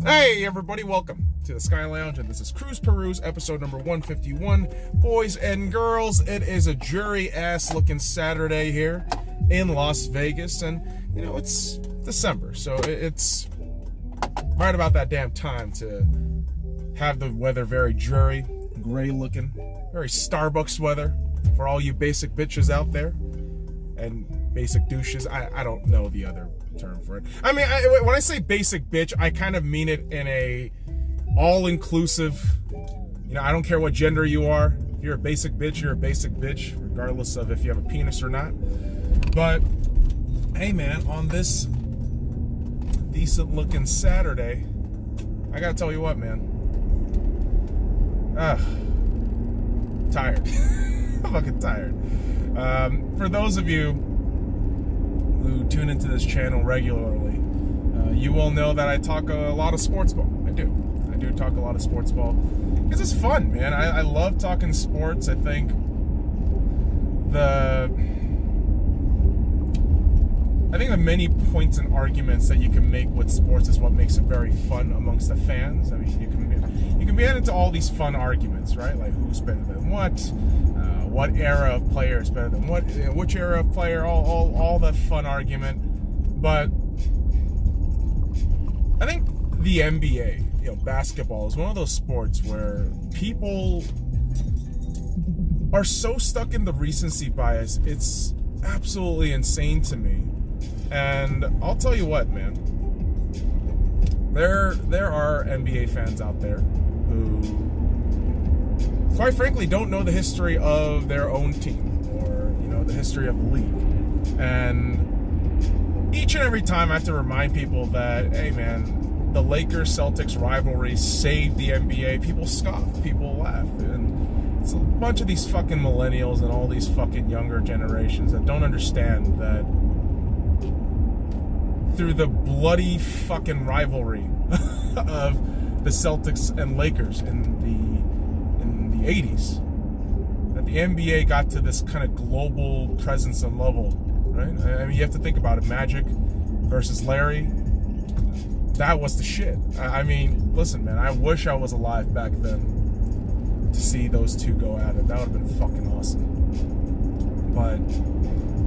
Hey everybody, welcome to the Sky Lounge, and this is Cruise Peruse, episode number 151. Boys and girls, it is a jury-ass looking Saturday here in Las Vegas, and you know, it's December, so it's right about that damn time to have the weather very dreary, gray looking, very Starbucks weather for all you basic bitches out there, and basic douches. I don't know the other term for it. I mean, when I say basic bitch, I kind of mean it in a all-inclusive, you know, I don't care what gender you are. If you're a basic bitch, you're a basic bitch, regardless of if you have a penis or not. But, hey man, on this decent-looking Saturday, I gotta tell you what, man. Tired. I'm fucking tired. For those of you who tune into this channel regularly, you will know that I talk a lot of sports ball. I do talk a lot of sports ball because it's fun, man. I love talking sports. I think the many points and arguments that you can make with sports is what makes it very fun amongst the fans. I mean, you can get into all these fun arguments, right? Like who's better than what era of player is better than what, which era of player, all that fun argument. But I think the NBA, you know, basketball is one of those sports where people are so stuck in the recency bias. It's absolutely insane to me. And I'll tell you what, man, there are NBA fans out there who, quite frankly, don't know the history of their own team or, you know, the history of the league. And each and every time I have to remind people that, hey man, the Lakers-Celtics rivalry saved the NBA. People scoff, people laugh. And it's a bunch of these fucking millennials and all these fucking younger generations that don't understand that through the bloody fucking rivalry of the Celtics and Lakers in the 80s, that the NBA got to this kind of global presence and level, right? I mean, you have to think about it. Magic versus Larry, that was the shit. I mean, listen, man, I wish I was alive back then to see those two go at it. That would have been fucking awesome. But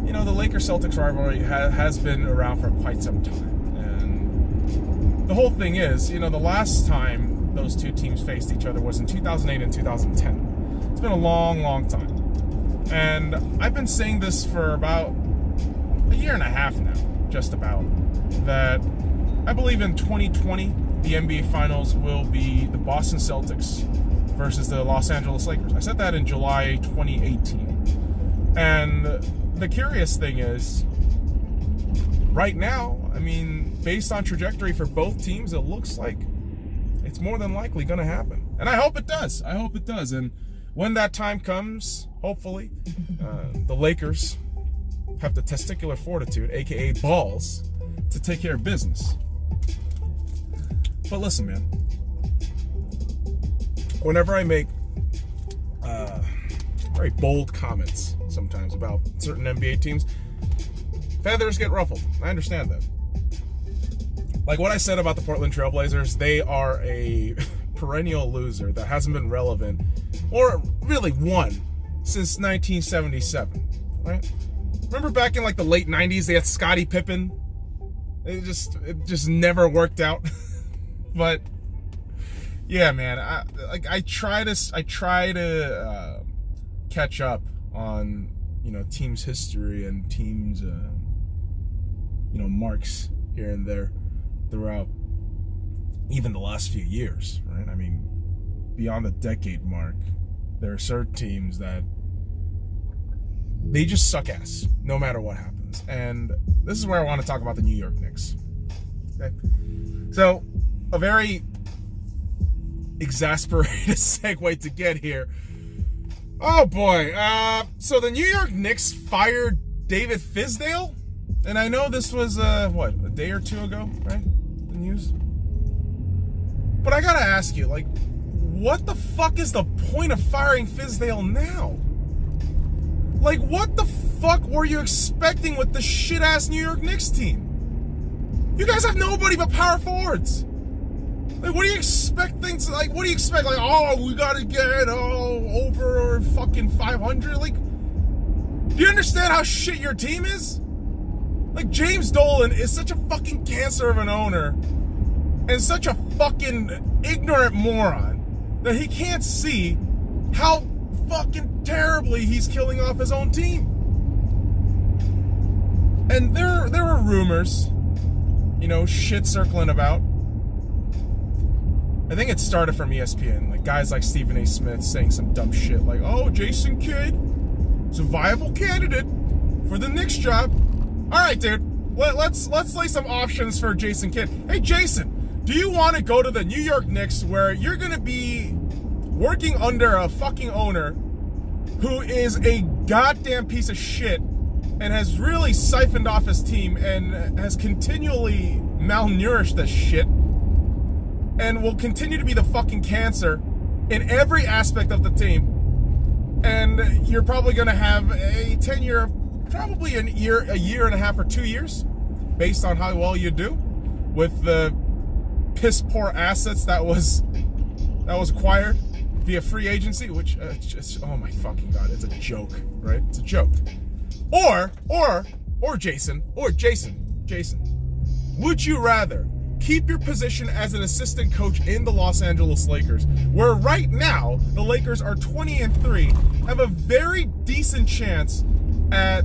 you know, the Lakers-Celtics rivalry has been around for quite some time. And the whole thing is, you know, the last time those two teams faced each other was in 2008 and 2010. It's been a long, long time. And I've been saying this for about a year and a half now, just about, that I believe in 2020, the NBA Finals will be the Boston Celtics versus the Los Angeles Lakers. I said that in July 2018. And the curious thing is, right now, I mean, based on trajectory for both teams, it looks like it's more than likely going to happen. And I hope it does. I hope it does. And when that time comes, hopefully, the Lakers have the testicular fortitude, aka balls, to take care of business. But listen, man, whenever I make very bold comments sometimes about certain NBA teams, feathers get ruffled. I understand that. Like what I said about the Portland Trailblazers, they are a perennial loser that hasn't been relevant, or really won, since 1977, right? Remember back in like the late 90s, they had Scottie Pippen. It just never worked out. But yeah, man, I try to catch up on, you know, teams' history and teams' you know, marks here and there throughout even the last few years, right? I mean, beyond the decade mark, there are certain teams that they just suck ass no matter what happens. And this is where I want to talk about the New York Knicks. Okay? So, a very exasperated segue to get here. Oh boy, so the New York Knicks fired David Fizdale? And I know this was, a day or two ago, right? The news? But I gotta ask you, like, what the fuck is the point of firing Fizdale now? Like, what the fuck were you expecting with the shit-ass New York Knicks team? You guys have nobody but power forwards. Like, what do you expect things, like, what do you expect? Like, oh, we gotta get, over fucking 500? Like, do you understand how shit your team is? Like, James Dolan is such a fucking cancer of an owner and such a fucking ignorant moron that he can't see how fucking terribly he's killing off his own team. And there were rumors, shit circling about. I think it started from ESPN, like guys like Stephen A. Smith saying some dumb shit like, oh, Jason Kidd is a viable candidate for the Knicks job. All right, dude, let's lay some options for Jason Kidd. Hey, Jason, do you want to go to the New York Knicks where you're going to be working under a fucking owner who is a goddamn piece of shit and has really siphoned off his team and has continually malnourished this shit and will continue to be the fucking cancer in every aspect of the team? And you're probably going to have a tenure, probably a year and a half or 2 years, based on how well you do with the piss poor assets that was acquired via free agency, which just, oh my fucking god, it's a joke, right? It's a joke. Or Jason, would you rather keep your position as an assistant coach in the Los Angeles Lakers, where right now the Lakers are 20-3, have a very decent chance at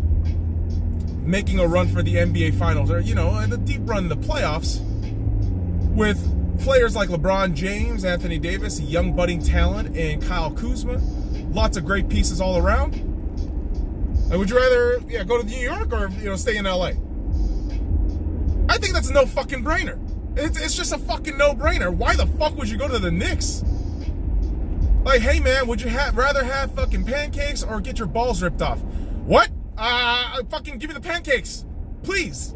making a run for the NBA Finals, or a deep run in the playoffs, with players like LeBron James, Anthony Davis, young budding talent, and Kyle Kuzma, lots of great pieces all around? And would you rather go to New York or stay in LA? I think that's a no fucking brainer. It's just a fucking no-brainer. Why the fuck would you go to the Knicks? Like, hey man, would you rather have fucking pancakes or get your balls ripped off? What? Fucking give me the pancakes, please.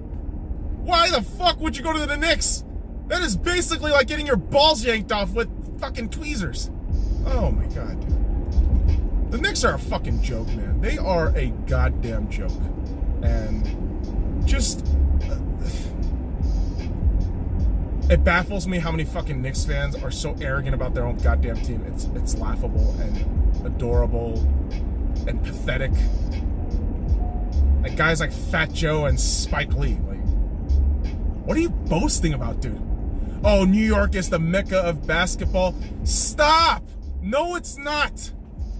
Why the fuck would you go to the Knicks? That is basically like getting your balls yanked off with fucking tweezers. Oh my god, dude. The Knicks are a fucking joke, man. They are a goddamn joke. And just... it baffles me how many fucking Knicks fans are so arrogant about their own goddamn team. It's laughable and adorable and pathetic. Like guys like Fat Joe and Spike Lee. Like, what are you boasting about, dude? Oh, New York is the mecca of basketball. Stop! No, it's not.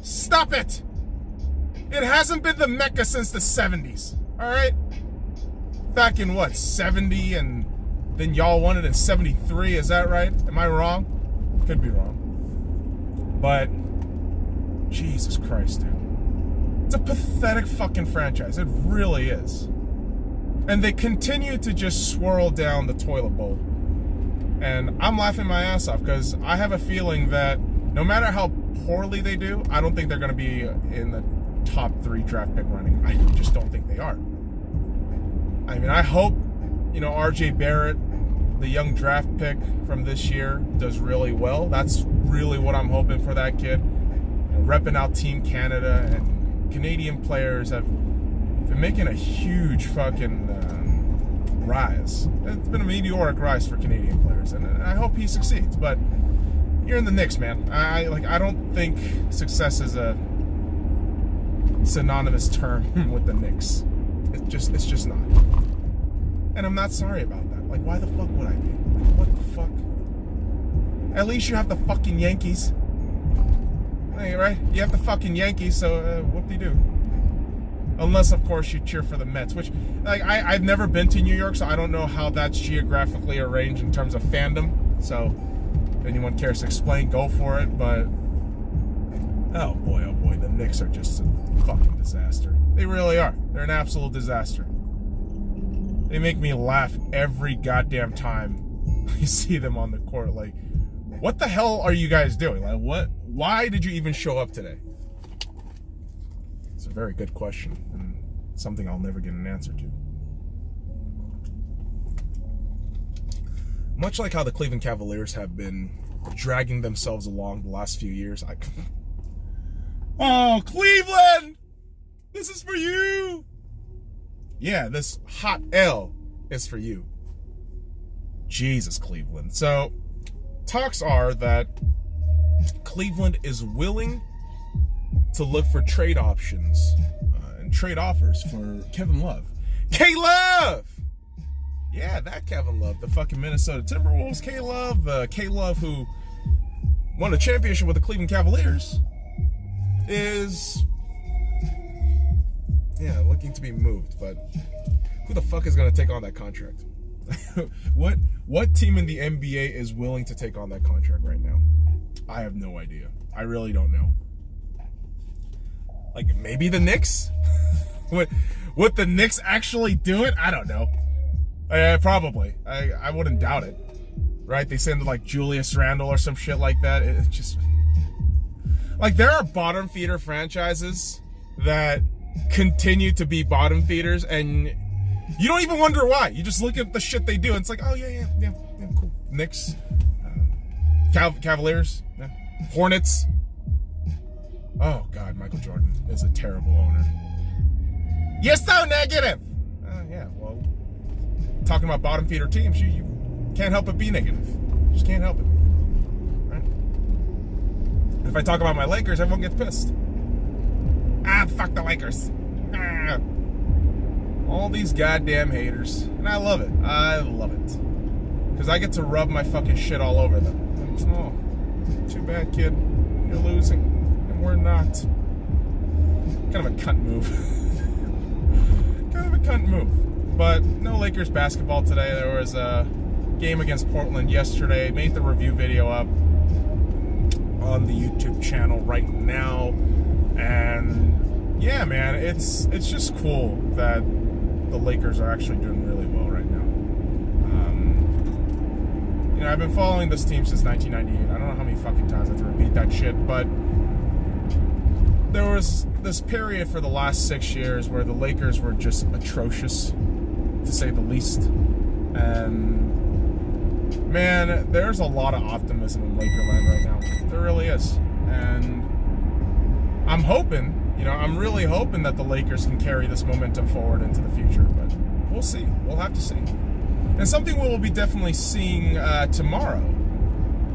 Stop it. It hasn't been the mecca since the 70s. All right? Back in what, 70, and then y'all won it in 73, is that right? Am I wrong? Could be wrong. But, Jesus Christ, dude. It's a pathetic fucking franchise. It really is. And they continue to just swirl down the toilet bowl. And I'm laughing my ass off because I have a feeling that no matter how poorly they do, I don't think they're going to be in the top 3 draft pick running. I just don't think they are. I mean, I hope, RJ Barrett, the young draft pick from this year, does really well. That's really what I'm hoping for that kid. Repping out Team Canada, and Canadian players have been making a huge fucking rise. It's been a meteoric rise for Canadian players, and I hope he succeeds. But you're in the Knicks, man. I don't think success is a synonymous term with the Knicks. It's just not. And I'm not sorry about that. Like, why the fuck would I be? Like, what the fuck? At least you have the fucking Yankees. Right? You have the fucking Yankees, so whoop-de-doo. Unless, of course, you cheer for the Mets, which, like, I've never been to New York, so I don't know how that's geographically arranged in terms of fandom. So, if anyone cares to explain, go for it. But, oh boy, the Knicks are just a fucking disaster. They really are. They're an absolute disaster. They make me laugh every goddamn time I see them on the court. Like, what the hell are you guys doing? Like, what? Why did you even show up today? It's a very good question, and something I'll never get an answer to. Much like how the Cleveland Cavaliers have been dragging themselves along the last few years. Oh, Cleveland! This is for you! Yeah, this hot L is for you. Jesus, Cleveland. So, talks are that Cleveland is willing to look for trade options and trade offers for Kevin Love. K-Love! Yeah, that Kevin Love, the fucking Minnesota Timberwolves K-Love. K-Love, who won a championship with the Cleveland Cavaliers, is, looking to be moved. But who the fuck is going to take on that contract? What team in the NBA is willing to take on that contract right now? I have no idea. I really don't know. Like, maybe the Knicks? Would the Knicks actually do it? I don't know. Probably. I wouldn't doubt it. Right? They send like Julius Randle or some shit like that. It's just... Like, there are bottom feeder franchises that continue to be bottom feeders, and you don't even wonder why. You just look at the shit they do, and it's like, oh, yeah, cool. Knicks. Cavaliers. Yeah. Hornets. Oh, God, Michael Jordan is a terrible owner. You're so negative! Yeah, well, talking about bottom feeder teams, you can't help but be negative. You just can't help it. Right? If I talk about my Lakers, everyone gets pissed. Fuck the Lakers. All these goddamn haters. And I love it. I love it. Because I get to rub my fucking shit all over them. Oh, too bad, kid. You're losing. And we're not. Kind of a cunt move. Kind of a cunt move. But no Lakers basketball today. There was a game against Portland yesterday. Made the review video up on the YouTube channel right now. And yeah, man, it's just cool that the Lakers are actually doing really well right now. I've been following this team since 1998. I don't know how many fucking times I have to repeat that shit, but there was this period for the last 6 years where the Lakers were just atrocious, to say the least. And man, there's a lot of optimism in Lakerland right now. There really is. And I'm hoping, I'm really hoping that the Lakers can carry this momentum forward into the future, but we'll see. We'll have to see. And something we will be definitely seeing tomorrow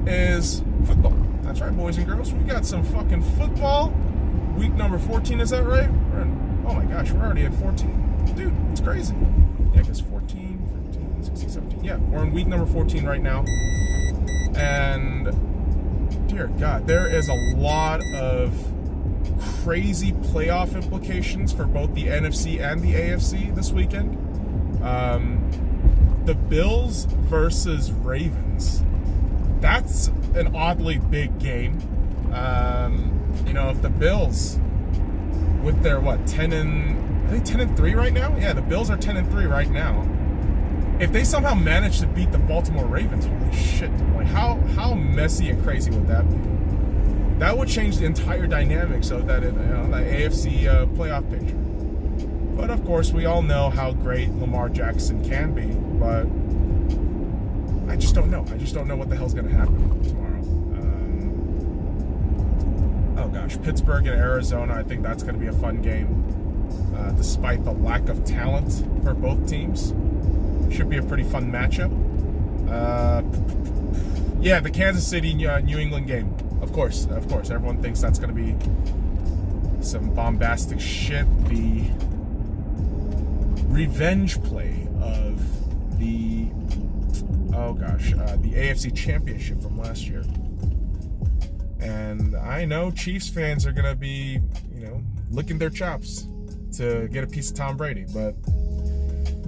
is football. That's right, boys and girls. We got some fucking football. Week number 14, is that right? Oh my gosh, we're already at 14. Dude, it's crazy. Yeah, I guess 14, 15, 16, 17. Yeah, we're in week number 14 right now. And dear God, there is a lot of crazy playoff implications for both the NFC and the AFC this weekend. The Bills versus Ravens. That's an oddly big game. If the Bills, with their 10-3 right now? Yeah, the Bills are 10-3 right now. If they somehow manage to beat the Baltimore Ravens, holy shit, like how messy and crazy would that be? That would change the entire dynamics of that AFC playoff picture. But of course, we all know how great Lamar Jackson can be, but I just don't know. I just don't know what the hell's going to happen tomorrow. Oh gosh, Pittsburgh and Arizona, I think that's going to be a fun game. Despite the lack of talent for both teams. Should be a pretty fun matchup. Yeah, the Kansas City New England game. Of course. Everyone thinks that's going to be some bombastic shit. The revenge play of the AFC Championship from last year. And I know Chiefs fans are going to be, licking their chops to get a piece of Tom Brady. But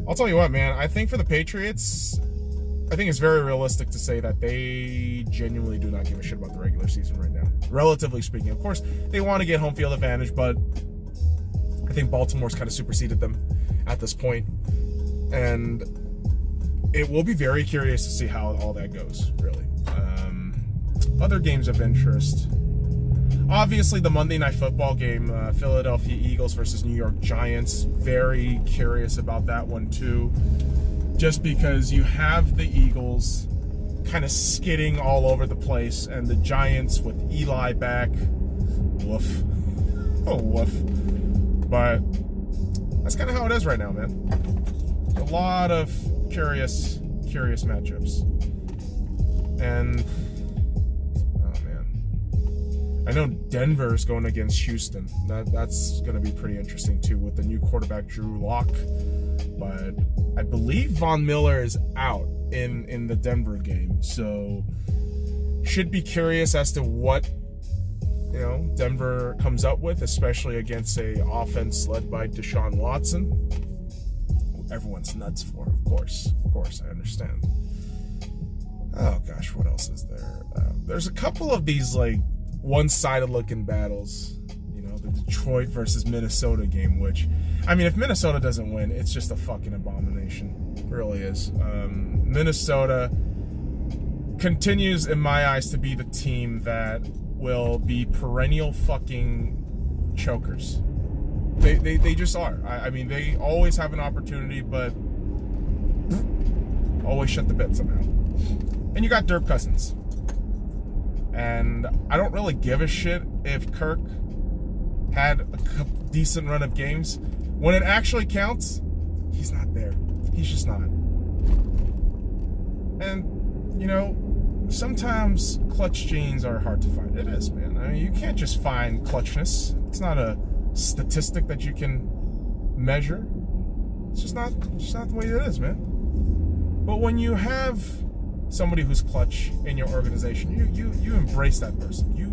I'll tell you what, man, I think for the Patriots, I think it's very realistic to say that they genuinely do not give a shit about the regular season right now. Relatively speaking. Of course, they want to get home field advantage, but I think Baltimore's kind of superseded them at this point. And it will be very curious to see how all that goes, really. Other games of interest. Obviously, the Monday Night Football game, Philadelphia Eagles versus New York Giants. Very curious about that one, too. Just because you have the Eagles kind of skidding all over the place, and the Giants with Eli back. Woof. Oh, woof. But that's kind of how it is right now, man. A lot of curious matchups. And I know Denver's going against Houston. That's going to be pretty interesting too with the new quarterback Drew Lock. But I believe Von Miller is out in the Denver game, so should be curious as to what Denver comes up with, especially against a offense led by Deshaun Watson, who everyone's nuts for. Of course, I understand. Oh gosh, what else is there? There's a couple of these like one-sided looking battles. The Detroit versus Minnesota game, which, I mean, if Minnesota doesn't win, it's just a fucking abomination. It really is. Minnesota continues, in my eyes, to be the team that will be perennial fucking chokers. They just are. I mean, they always have an opportunity, but always shut the bed somehow. And you got Dirk Cousins. And I don't really give a shit if Kirk had a decent run of games. When it actually counts, he's not there. He's just not. And, sometimes clutch genes are hard to find. It is, man. I mean, you can't just find clutchness. It's not a statistic that you can measure. It's just not the way it is, man. But when you have somebody who's clutch in your organization, you embrace that person. You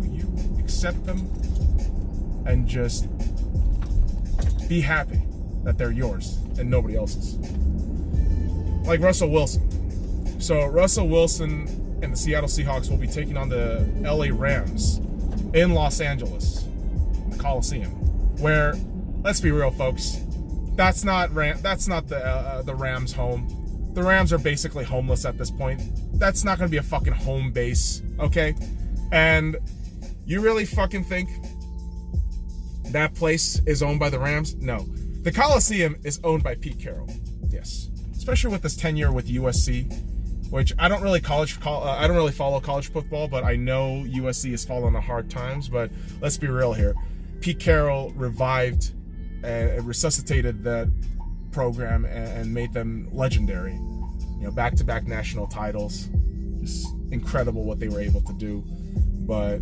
accept them and just be happy that they're yours and nobody else's. Like Russell Wilson. So Russell Wilson and the Seattle Seahawks will be taking on the LA Rams in Los Angeles, the Coliseum, where, let's be real, folks, that's not the Rams' home. The Rams are basically homeless at this point. That's not going to be a fucking home base, okay? And you really fucking think that place is owned by the Rams? No. The Coliseum is owned by Pete Carroll. Yes. Especially with his tenure with USC, which I don't really follow college football, but I know USC has fallen on hard times. But let's be real here. Pete Carroll revived and resuscitated that program and made them legendary. Back-to-back national titles. Just incredible what they were able to do. But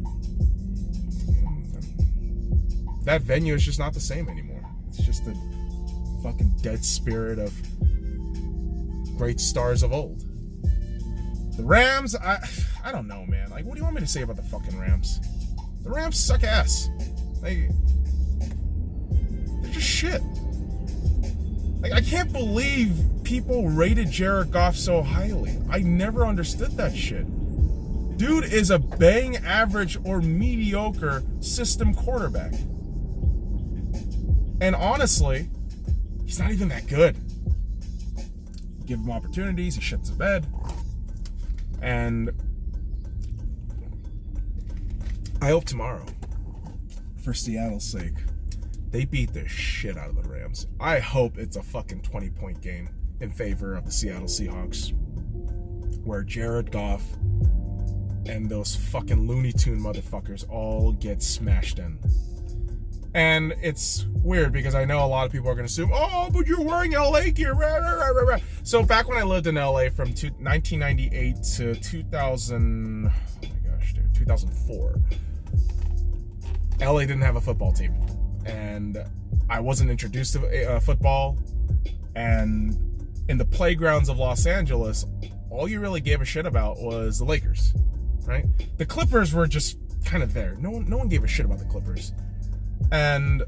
that venue is just not the same anymore. It's just the fucking dead spirit of great stars of old. The Rams, I don't know, man. Like, what do you want me to say about the fucking Rams? The Rams suck ass. They're just shit. Like, I can't believe people rated Jared Goff so highly. I never understood that shit. Dude is a bang average or mediocre system quarterback. And honestly, he's not even that good. Give him opportunities, he shits the bed. And I hope tomorrow, for Seattle's sake, they beat the shit out of the Rams. I hope it's a fucking 20-point game in favor of the Seattle Seahawks, where Jared Goff and those fucking Looney Tune motherfuckers all get smashed in. And it's weird because I know a lot of people are going to assume, oh, but you're wearing LA gear. Rah, rah, rah, rah. So back when I lived in LA from 1998 to 2004, LA didn't have a football team. And I wasn't introduced to football. And in the playgrounds of Los Angeles, all you really gave a shit about was the Lakers, right? The Clippers were just kind of there. No one gave a shit about the Clippers. And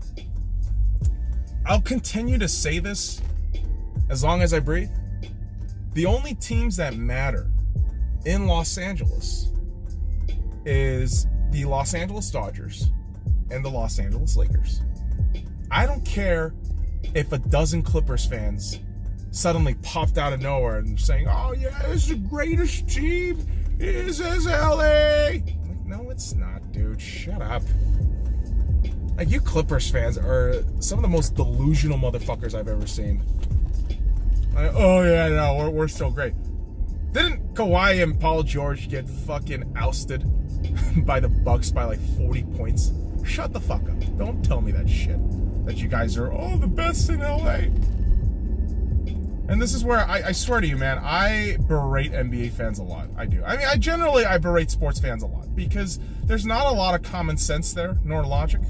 I'll continue to say this as long as I breathe. The only teams that matter in Los Angeles is the Los Angeles Dodgers and the Los Angeles Lakers. I don't care if a dozen Clippers fans suddenly popped out of nowhere and saying, oh yeah, it's the greatest team. This is LA. I'm like, no, it's not, dude. Shut up. Like, you Clippers fans are some of the most delusional motherfuckers I've ever seen. Like, oh yeah, no, we're still great. Didn't Kawhi and Paul George get fucking ousted by the Bucks by like 40 points? Shut the fuck up. Don't tell me that shit. That you guys are, the best in LA. And this is where I swear to you, man, I berate NBA fans a lot. I do. I mean, I berate sports fans a lot because there's not a lot of common sense there, nor logic.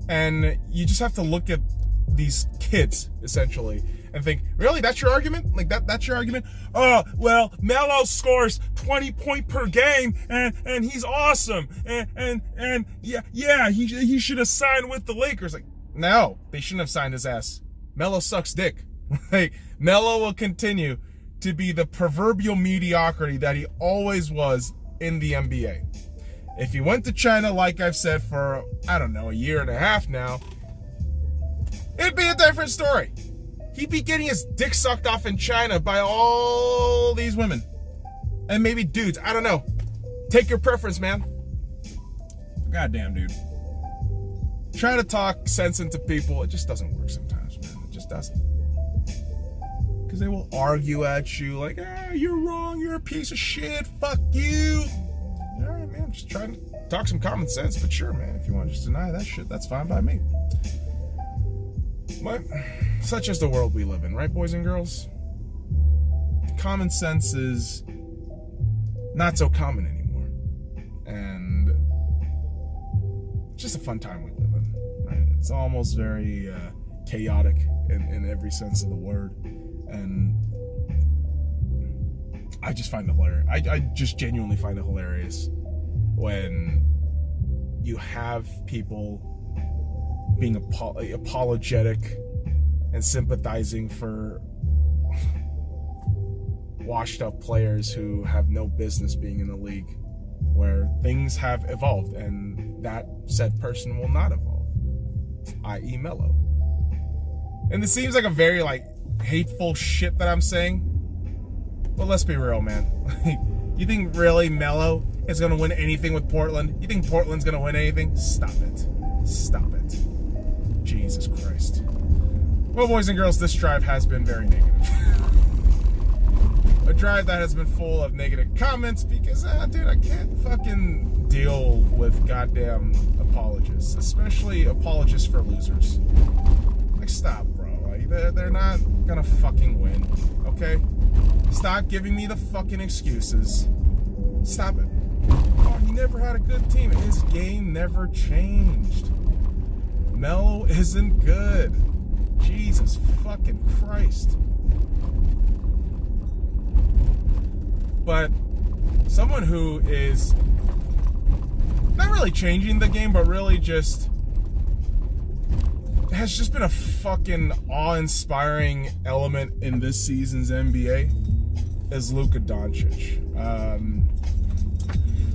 And you just have to look at these kids, essentially, and think, really, that's your argument? Like, that's your argument? Oh, well, Melo scores 20 points per game, and he's awesome. And yeah, he should have signed with the Lakers. Like, no, they shouldn't have signed his ass. Melo sucks dick. Like, Melo will continue to be the proverbial mediocrity that he always was in the NBA. If he went to China, like I've said for, I don't know, a year and a half now, it'd be a different story. He'd be getting his dick sucked off in China by all these women. And maybe dudes, I don't know. Take your preference, man. Goddamn, dude. Try to talk sense into people, it just doesn't work sometimes, man. It just doesn't. Because they will argue at you like, you're wrong, you're a piece of shit, fuck you. All right, man, just trying to talk some common sense, but sure, man, if you want to just deny that shit, that's fine by me. But such is the world we live in, right, boys and girls? Common sense is not so common anymore. And it's just a fun time we live in, right? It's almost very chaotic in every sense of the word. And I just find it hilarious. I just genuinely find it hilarious when you have people being apologetic and sympathizing for washed up players who have no business being in the league, where things have evolved and that said person will not evolve, i.e. Melo. And it seems like a very hateful shit that I'm saying, but let's be real, man. You think really Melo is going to win anything with Portland? You think Portland's going to win anything? Stop it. Stop it. Jesus Christ. Well, boys and girls, this drive has been very negative. A drive that has been full of negative comments because, dude, I can't fucking deal with goddamn apologists, especially apologists for losers. Like, stop, bro. Like, they're not gonna fucking win, okay? Stop giving me the fucking excuses. Stop it. Oh, he never had a good team. His game never changed. Melo isn't good. Jesus fucking Christ. But someone who is not really changing the game, but really just has just been a fucking awe-inspiring element in this season's NBA is Luka Doncic.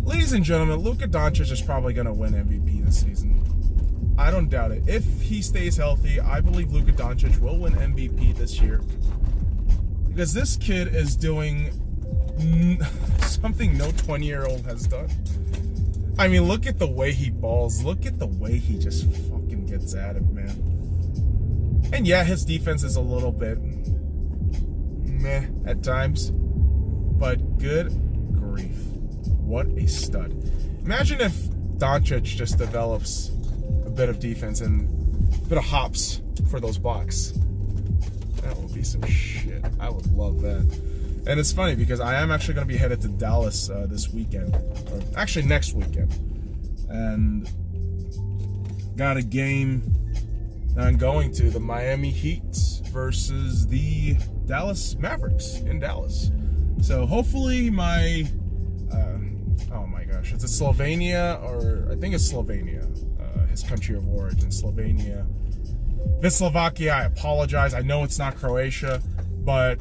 Ladies and gentlemen, Luka Doncic is probably going to win MVP this season. I don't doubt it. If he stays healthy, I believe Luka Doncic will win MVP this year. Because this kid is doing something no 20-year-old has done. I mean, look at the way he balls. Look at the way he just fucking gets at it, man. And yeah, his defense is a little bit meh at times. But good grief. What a stud. Imagine if Doncic just develops a bit of defense and a bit of hops for those blocks. That would be some shit. I would love that. And it's funny because I am actually going to be headed to Dallas this weekend. Or actually next weekend. And got a game that I'm going to, the Miami Heat versus the Dallas Mavericks in Dallas. So hopefully my, oh my gosh, is it Slovenia? Or I think it's Slovenia, his country of origin, Slovenia. If it's Slovakia, I apologize. I know it's not Croatia, but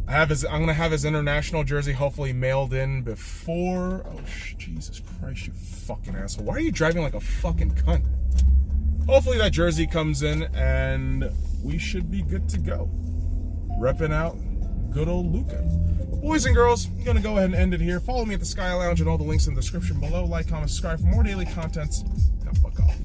I'm going to have his international jersey hopefully mailed in before. Oh, Jesus Christ, you fucking asshole. Why are you driving like a fucking cunt? Hopefully that jersey comes in and we should be good to go. Repping out good old Luka. Boys and girls, I'm going to go ahead and end it here. Follow me at the Sky Lounge and all the links in the description below. Like, comment, subscribe for more daily contents. Now fuck off.